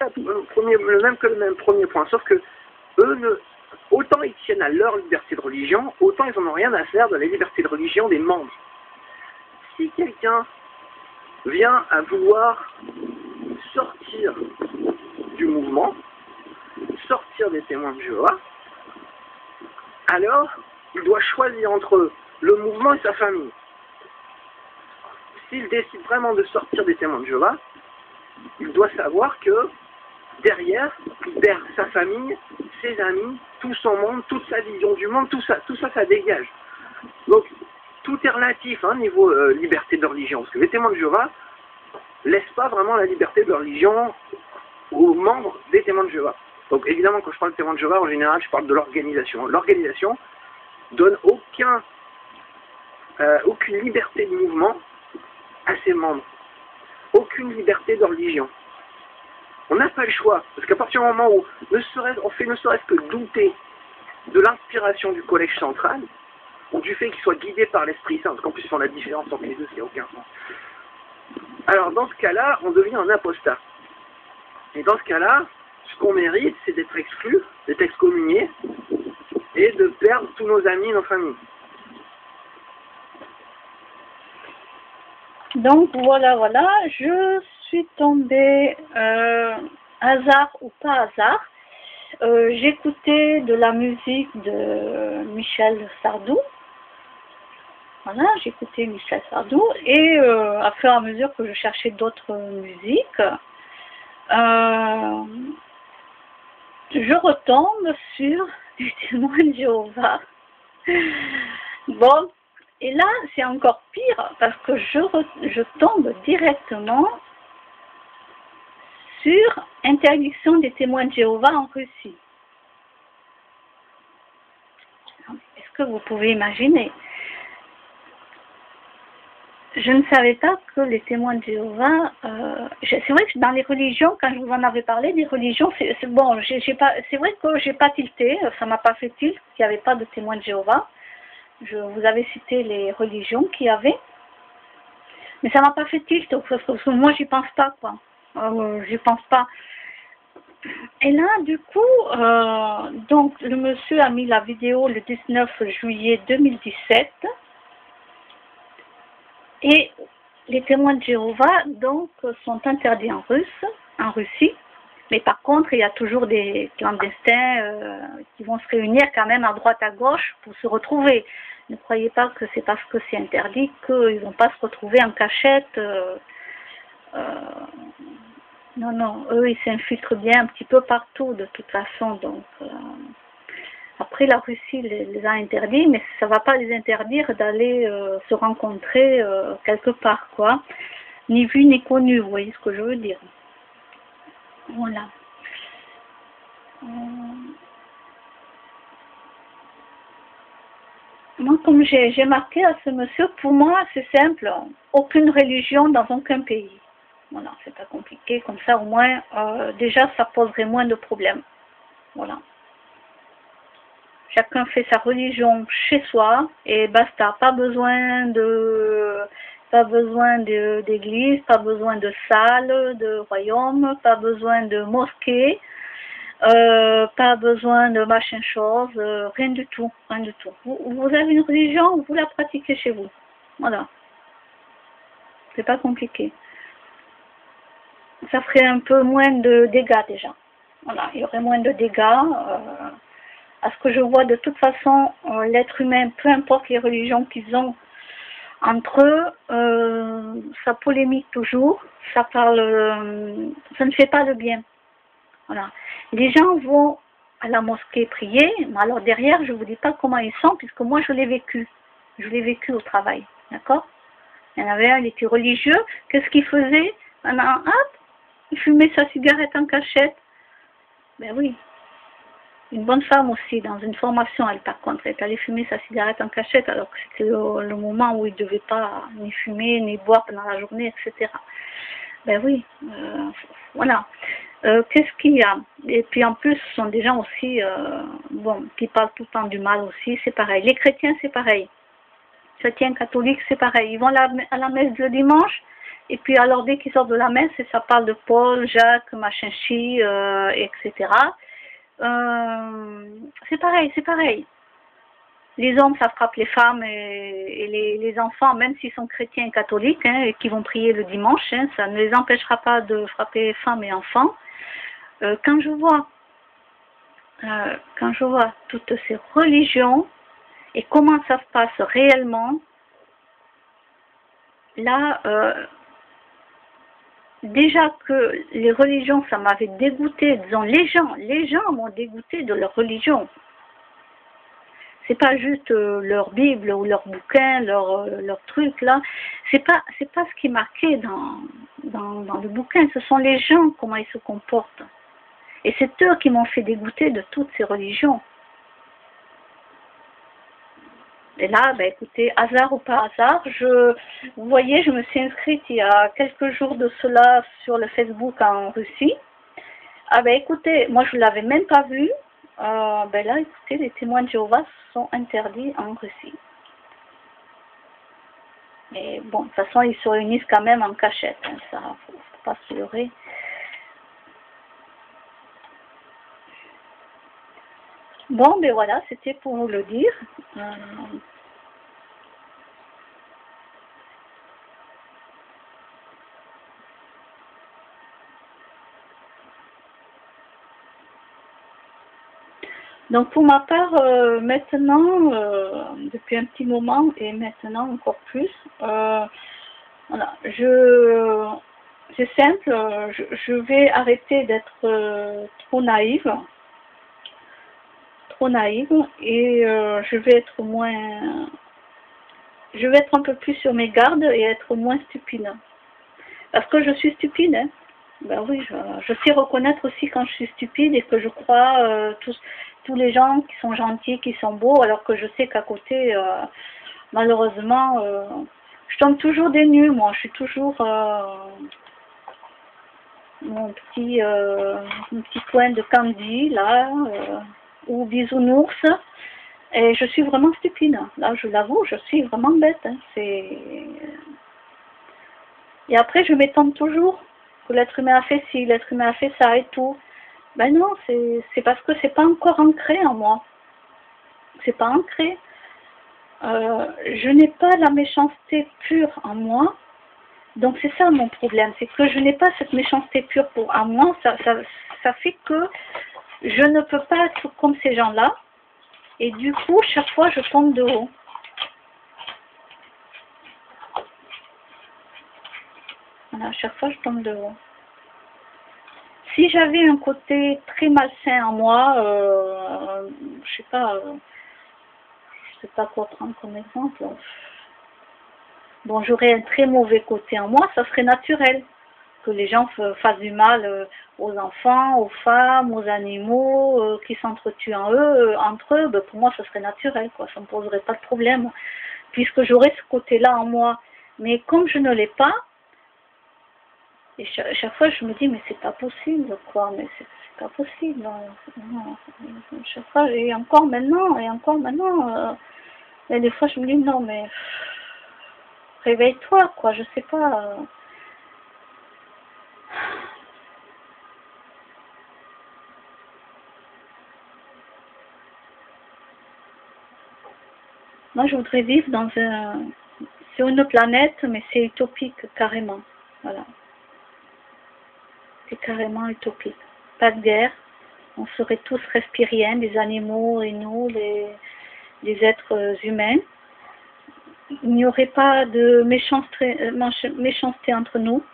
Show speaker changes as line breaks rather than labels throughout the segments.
ça le même premier point, sauf que eux, autant ils tiennent à leur liberté de religion, autant ils n'en ont rien à faire de la liberté de religion des membres. Si quelqu'un vient à vouloir sortir du mouvement, sortir des témoins de Jéhovah, alors il doit choisir entre le mouvement et sa famille. S'il décide vraiment de sortir des témoins de Jéhovah, il doit savoir que derrière, il perd sa famille, ses amis, tout son monde, toute sa vision du monde, tout ça, ça dégage. Donc, tout est relatif, niveau liberté de religion, parce que les témoins de Jéhovah ne laissent pas vraiment la liberté de religion aux membres des témoins de Jéhovah. Donc, évidemment, quand je parle de témoins de Jéhovah, en général, je parle de l'organisation. L'organisation donne aucune liberté de mouvement à ses membres, aucune liberté de religion. On n'a pas le choix, parce qu'à partir du moment où on fait ne serait-ce que douter de l'inspiration du collège central, ou du fait qu'il soit guidé par l'Esprit Saint, parce qu'en plus ils font la différence entre les deux, il n'y a aucun sens. Alors dans ce cas-là, on devient un apostat. Et dans ce cas-là, ce qu'on mérite, c'est d'être exclu, d'être excommunié, et de perdre tous nos amis et nos familles.
Donc voilà, je suis tombée, hasard ou pas hasard, j'écoutais de la musique de Michel Sardou. Voilà, j'écoutais Michel Sardou et à fur et à mesure que je cherchais d'autres musiques, je retombe sur des témoins de Jéhovah. Bon. Et là, c'est encore pire parce que je tombe directement sur interdiction des témoins de Jéhovah en Russie. Est-ce que vous pouvez imaginer? Je ne savais pas que les témoins de Jéhovah, c'est vrai que dans les religions, quand je vous en avais parlé, des religions, c'est bon, c'est vrai que j'ai pas tilté, ça m'a pas fait tilt qu'il n'y avait pas de témoins de Jéhovah. Je vous avais cité les religions qu'il y avait, mais ça m'a pas fait tilt, parce que moi j'y pense pas, quoi. J'y pense pas. Et là, du coup, donc le monsieur a mis la vidéo le 19 juillet 2017, et les témoins de Jéhovah donc sont interdits en Russie. Mais par contre, il y a toujours des clandestins qui vont se réunir quand même à droite à gauche pour se retrouver. Ne croyez pas que c'est parce que c'est interdit qu'ils ne vont pas se retrouver en cachette. Non, eux, ils s'infiltrent bien un petit peu partout de toute façon. Donc, après, la Russie les a interdits, mais ça ne va pas les interdire d'aller se rencontrer quelque part, quoi. Ni vu ni connu, vous voyez ce que je veux dire. Voilà. Moi, comme j'ai marqué à ce monsieur, pour moi, c'est simple. Aucune religion dans aucun pays. Voilà, c'est pas compliqué. Comme ça, au moins, déjà, ça poserait moins de problèmes. Voilà. Chacun fait sa religion chez soi et basta. Pas besoin d'église, pas besoin de salle, de royaume, pas besoin de mosquée, pas besoin de machin chose, rien du tout, rien du tout. Vous avez une religion, vous la pratiquez chez vous. Voilà. C'est pas compliqué. Ça ferait un peu moins de dégâts déjà. Voilà, il y aurait moins de dégâts. À ce que je vois, de toute façon, l'être humain, peu importe les religions qu'ils ont entre eux, ça polémique toujours, ça parle, ça ne fait pas de bien. Voilà. Les gens vont à la mosquée prier, mais alors derrière, je ne vous dis pas comment ils sont, puisque moi je l'ai vécu. Je l'ai vécu au travail, d'accord? Il y en avait un, il était religieux, qu'est-ce qu'il faisait? Maintenant, hop, il fumait sa cigarette en cachette. Ben oui. Une bonne femme aussi, dans une formation, elle par contre, elle est allée fumer sa cigarette en cachette, alors que c'était le moment où il ne devait pas ni fumer, ni boire pendant la journée, etc. Ben oui, voilà. Qu'est-ce qu'il y a? Et puis en plus, ce sont des gens aussi, bon, qui parlent tout le temps du mal aussi, c'est pareil. Les chrétiens, c'est pareil. chrétiens, catholiques, c'est pareil. Ils vont à la messe le dimanche, et puis alors dès qu'ils sortent de la messe, ça parle de Paul, Jacques, machin chi, etc. C'est pareil, c'est pareil. Les hommes, ça frappe les femmes et les enfants, même s'ils sont chrétiens et catholiques, hein, et qui vont prier le dimanche, hein, ça ne les empêchera pas de frapper femmes et enfants. Quand je vois toutes ces religions et comment ça se passe réellement, là, déjà que les religions, ça m'avait dégoûté, disons, les gens m'ont dégoûté de leur religion. C'est pas juste leur Bible ou leur bouquin, leur truc là. C'est pas ce qui est marqué dans le bouquin. Ce sont les gens, comment ils se comportent. Et c'est eux qui m'ont fait dégoûter de toutes ces religions. Et là, ben écoutez, hasard ou pas hasard, vous voyez, je me suis inscrite il y a quelques jours de cela sur le Facebook en Russie. Ah ben écoutez, moi je ne l'avais même pas vu. Ben là, écoutez, les témoins de Jéhovah sont interdits en Russie. Et bon, de toute façon, ils se réunissent quand même en cachette. Hein, ça, faut pas se leurrer. Bon, ben voilà, c'était pour vous le dire. Donc pour ma part, maintenant, depuis un petit moment et maintenant encore plus, voilà, c'est simple, je vais arrêter d'être trop naïve et je vais être un peu plus sur mes gardes et être moins stupide. Parce que je suis stupide, hein. Ben oui, je sais reconnaître aussi quand je suis stupide et que je crois tous les gens qui sont gentils, qui sont beaux, alors que je sais qu'à côté, malheureusement, je tombe toujours des nues, moi. Je suis toujours mon petit coin de candy, là, ou bisounours. Et je suis vraiment stupide. Là, je l'avoue, je suis vraiment bête. Hein. Et après, je m'étonne toujours que l'être humain a fait ci, l'être humain a fait ça et tout. Ben non, c'est parce que c'est pas encore ancré en moi. C'est pas ancré. Je n'ai pas la méchanceté pure en moi. Donc c'est ça mon problème, c'est que je n'ai pas cette méchanceté pure en moi. Ça fait que je ne peux pas être comme ces gens-là. Et du coup, chaque fois, je tombe de haut. Voilà, chaque fois, je tombe de haut. Si j'avais un côté très malsain en moi, je sais pas quoi prendre comme exemple. Bon, j'aurais un très mauvais côté en moi, ça serait naturel. Que les gens fassent du mal aux enfants, aux femmes, aux animaux, qui s'entretuent entre eux, ben pour moi, ça serait naturel, quoi. Ça ne me poserait pas de problème, puisque j'aurais ce côté-là en moi. Mais comme je ne l'ai pas, et chaque fois, je me dis, mais c'est pas possible, quoi, mais c'est pas possible. Non. Chaque fois, et encore maintenant, et des fois, je me dis, non, mais réveille-toi, quoi, je sais pas. Moi, je voudrais vivre sur une planète, mais c'est utopique, carrément. Voilà. C'est carrément utopique. Pas de guerre. On serait tous respiriens, les animaux et nous, les êtres humains. Il n'y aurait pas de méchanceté entre nous.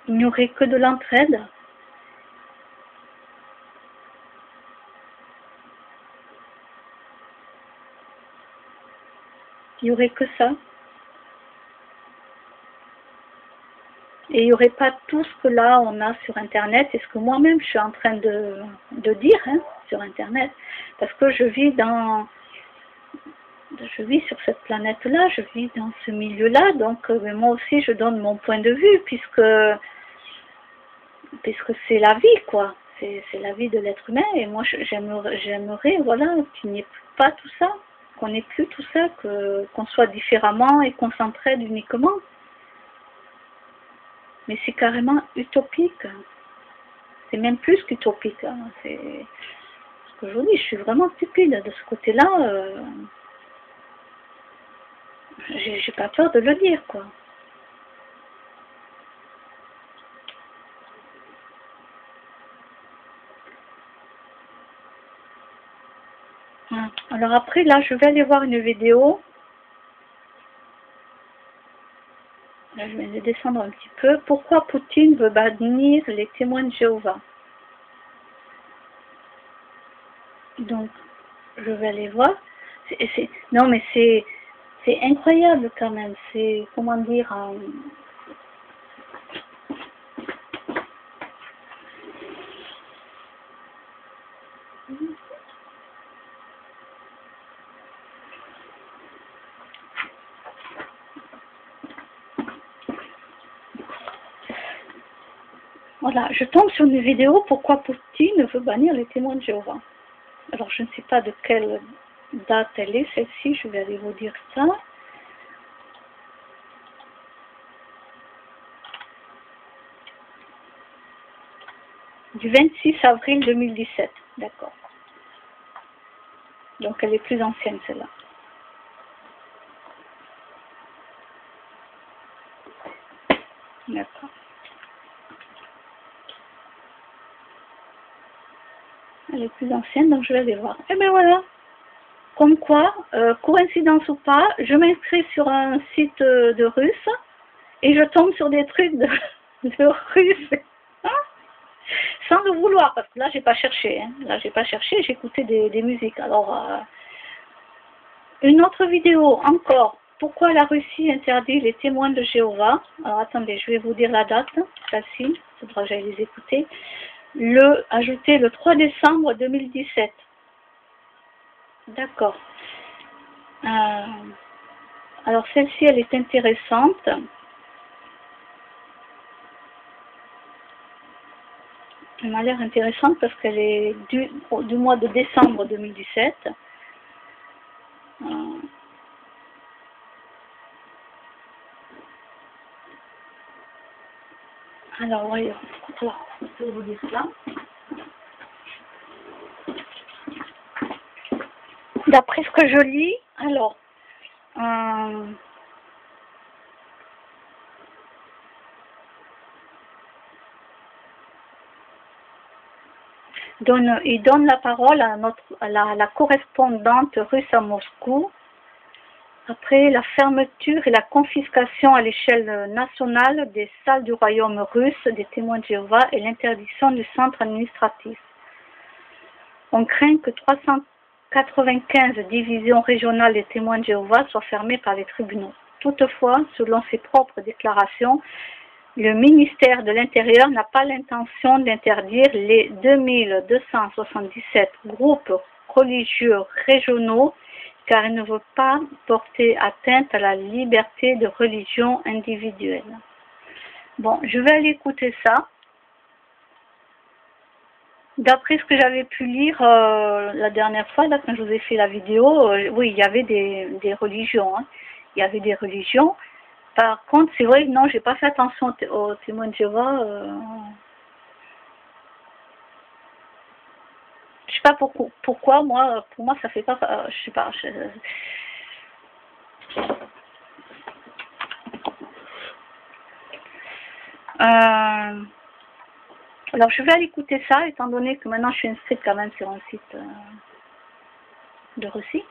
Il n'y aurait que de l'entraide. Il n'y aurait que ça. Et il n'y aurait pas tout ce que là on a sur Internet et ce que moi-même je suis en train de dire sur Internet. Parce que je vis sur cette planète-là, je vis dans ce milieu-là, donc moi aussi je donne mon point de vue puisque c'est la vie, quoi. C'est la vie de l'être humain et moi j'aimerais voilà, qu'il n'y ait pas tout ça. qu'on n'ait plus tout ça, qu'on soit différemment et qu'on s'entraide uniquement. Mais c'est carrément utopique. C'est même plus qu'utopique. Hein. C'est ce que je vous dis, je suis vraiment stupide de ce côté-là. J'ai pas peur de le dire, quoi. Alors après, là, je vais aller voir une vidéo. Là, je vais descendre un petit peu. Pourquoi Poutine veut bannir les témoins de Jéhovah? Donc, je vais aller voir. Non, mais c'est incroyable quand même. C'est, comment dire... Voilà, je tombe sur une vidéo pourquoi Poutine veut bannir les témoins de Jéhovah. Alors, je ne sais pas de quelle date elle est, celle-ci, je vais aller vous dire ça. Du 26 avril 2017, d'accord. Donc, elle est plus ancienne, celle-là. D'accord. Elle est plus ancienne, donc je vais aller voir. Et bien voilà. Comme quoi, coïncidence ou pas, je m'inscris sur un site de russe et je tombe sur des trucs de russe. Hein, sans le vouloir, parce que là, j'ai pas cherché. Hein. Là, j'ai pas cherché, j'ai écouté des musiques. Alors, une autre vidéo encore. Pourquoi la Russie interdit les témoins de Jéhovah? Alors, attendez, je vais vous dire la date. Celle-ci, il faudra que j'aille les écouter. Ajouté le 3 décembre 2017. D'accord. Alors celle-ci, elle est intéressante. Elle m'a l'air intéressante parce qu'elle est du mois de décembre 2017. Alors, voyons. Alors, je vais vous dire ça. D'après ce que je lis, alors, il donne la parole à la correspondante russe à Moscou. Après la fermeture et la confiscation à l'échelle nationale des salles du royaume russe des témoins de Jéhovah et l'interdiction du centre administratif. On craint que 395 divisions régionales des témoins de Jéhovah soient fermées par les tribunaux. Toutefois, selon ses propres déclarations, le ministère de l'Intérieur n'a pas l'intention d'interdire les 2277 groupes religieux régionaux car il ne veut pas porter atteinte à la liberté de religion individuelle. Bon, je vais aller écouter ça. D'après ce que j'avais pu lire la dernière fois, là, quand je vous ai fait la vidéo, oui, il y avait des religions. Hein. Il y avait des religions. Par contre, c'est vrai que non, j'ai pas fait attention aux témoins de Jéhovah. Je sais pas pourquoi, moi, pour moi, ça fait pas, je sais pas. Alors, je vais aller écouter ça, étant donné que maintenant, je suis inscrite quand même sur un site de Russie.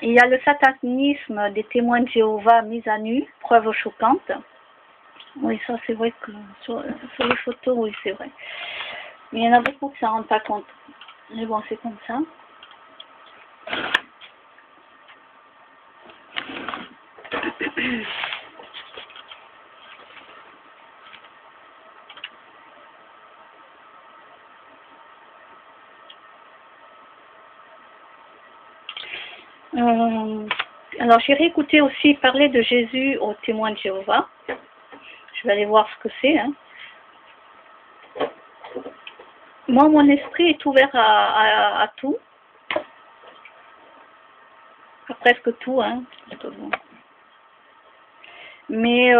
Il y a le satanisme des témoins de Jéhovah mis à nu, preuve choquante. Oui, ça c'est vrai que sur les photos, oui c'est vrai. Mais il y en a beaucoup qui ne s'en rendent pas compte. Mais bon, c'est comme ça. Alors j'ai réécouté aussi parler de Jésus aux témoins de Jéhovah. Je vais aller voir ce que c'est. Hein. Moi, mon esprit est ouvert à tout. À presque tout, hein. Mais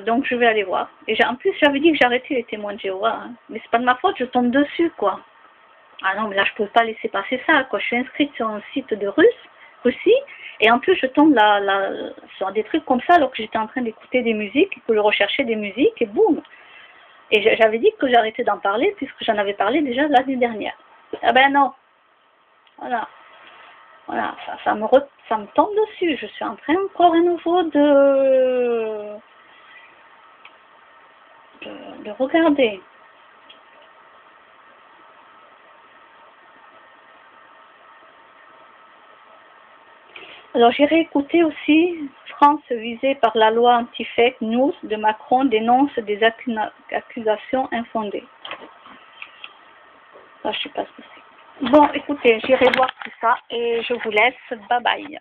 donc je vais aller voir. Et en plus j'avais dit que j'arrêtais les témoins de Jéhovah, hein. Mais c'est pas de ma faute, je tombe dessus quoi. Ah non mais là je peux pas laisser passer ça quoi. Je suis inscrite sur un site de Russie et en plus je tombe sur des trucs comme ça alors que j'étais en train d'écouter des musiques, que je recherchais des musiques et boum. Et j'avais dit que j'arrêtais d'en parler puisque j'en avais parlé déjà l'année dernière. Ah ben non. Voilà. Voilà, ça me tombe dessus. Je suis en train encore à nouveau de regarder. Alors j'ai réécouté aussi France visée par la loi anti-fake news de Macron dénonce des accusations infondées. Ça, je sais pas ce que c'est. Bon, écoutez, j'irai voir tout ça et je vous laisse. Bye bye.